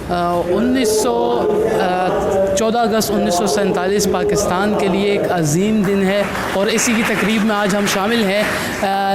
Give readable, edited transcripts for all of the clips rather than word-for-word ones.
14 اگست 1947 پاکستان کے لیے ایک عظیم دن ہے اور اسی کی تقریب میں آج ہم شامل ہیں،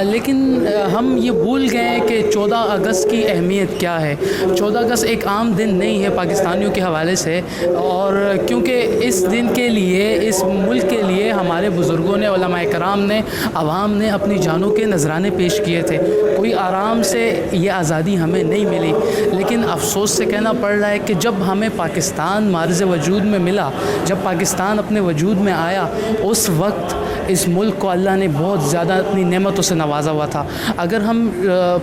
لیکن ہم یہ بھول گئے ہیں کہ 14 اگست کی اہمیت کیا ہے۔ 14 اگست ایک عام دن نہیں ہے پاکستانیوں کے حوالے سے، اور کیونکہ اس دن کے لیے، اس ملک کے لیے ہمارے بزرگوں نے، علماء کرام نے، عوام نے اپنی جانوں کے نذرانے پیش کیے تھے۔ کوئی آرام سے یہ آزادی ہمیں نہیں ملی، لیکن افسوس سے کہنا پڑ رہا ہے کہ جب ہمیں پاکستان معرض وجود میں ملا، جب پاکستان اپنے وجود میں آیا، اس وقت اس ملک کو اللہ نے بہت زیادہ اپنی نعمتوں سے نوازا ہوا تھا۔ اگر ہم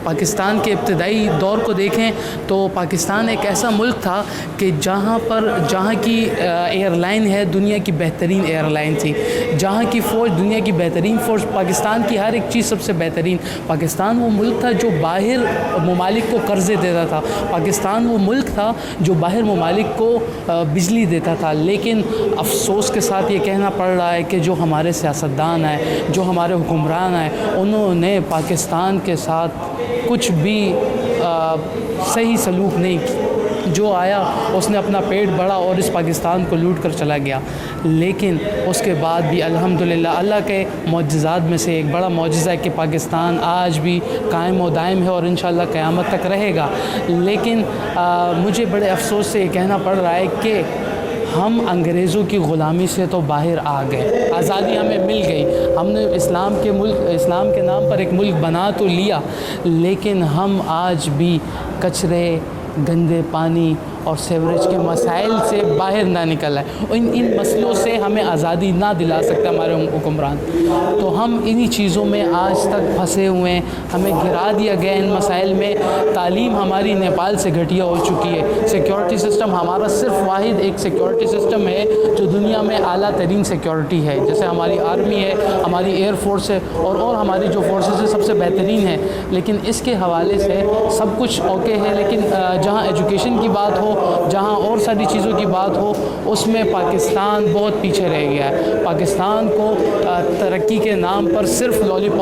پاکستان کے ابتدائی دور کو دیکھیں تو پاکستان ایک ایسا ملک تھا کہ جہاں کی ایئر لائن ہے دنیا کی بہترین ایئر لائن تھی، جہاں کی فوج دنیا کی بہترین فوج، پاکستان کی ہر ایک چیز سب سے بہترین۔ پاکستان وہ ملک تھا جو باہر ممالک کو قرضے دیتا تھا، پاکستان وہ ملک تھا جو باہر ممالک کو بجلی دیتا تھا، لیکن افسوس کے ساتھ یہ کہنا پڑ رہا ہے کہ جو ہمارے سیاستدان ہیں، جو ہمارے حکمران ہیں، انہوں نے پاکستان کے ساتھ کچھ بھی صحیح سلوک نہیں کی۔ جو آیا اس نے اپنا پیٹ بڑھا اور اس پاکستان کو لوٹ کر چلا گیا، لیکن اس کے بعد بھی الحمدللہ اللہ کے معجزات میں سے ایک بڑا معجزہ ہے کہ پاکستان آج بھی قائم و دائم ہے اور انشاءاللہ قیامت تک رہے گا۔ لیکن مجھے بڑے افسوس سے یہ کہنا پڑ رہا ہے کہ ہم انگریزوں کی غلامی سے تو باہر آ گئے، آزادی ہمیں مل گئی، ہم نے اسلام کے نام پر ایک ملک بنا تو لیا، لیکن ہم آج بھی کچرے، گندے پانی اور سیوریج کے مسائل سے باہر نہ نکل آئے۔ ان مسئلوں سے ہمیں آزادی نہ دلا سکتا ہمارے حکمران، تو ہم انہی چیزوں میں آج تک پھنسے ہوئے ہیں، ہمیں گرا دیا گیا ان مسائل میں۔ تعلیم ہماری نیپال سے گھٹیا ہو چکی ہے، سیکیورٹی سسٹم ہمارا صرف واحد ایک سیکیورٹی سسٹم ہے جو دنیا میں اعلیٰ ترین سیکیورٹی ہے، جیسے ہماری آرمی ہے، ہماری ایئر فورس ہے، اور ہماری جو فورسز ہے سب سے بہترین ہے، لیکن اس کے حوالے سے سب کچھ اوکے ہے، لیکن جہاں ایجوکیشن کی بات ہو، جہاں اور ساری چیزوں کی بات ہو، اس میں پاکستان بہت پیچھے رہ گیا ہے۔ پاکستان کو ترقی کے نام پر صرف لالی پاپ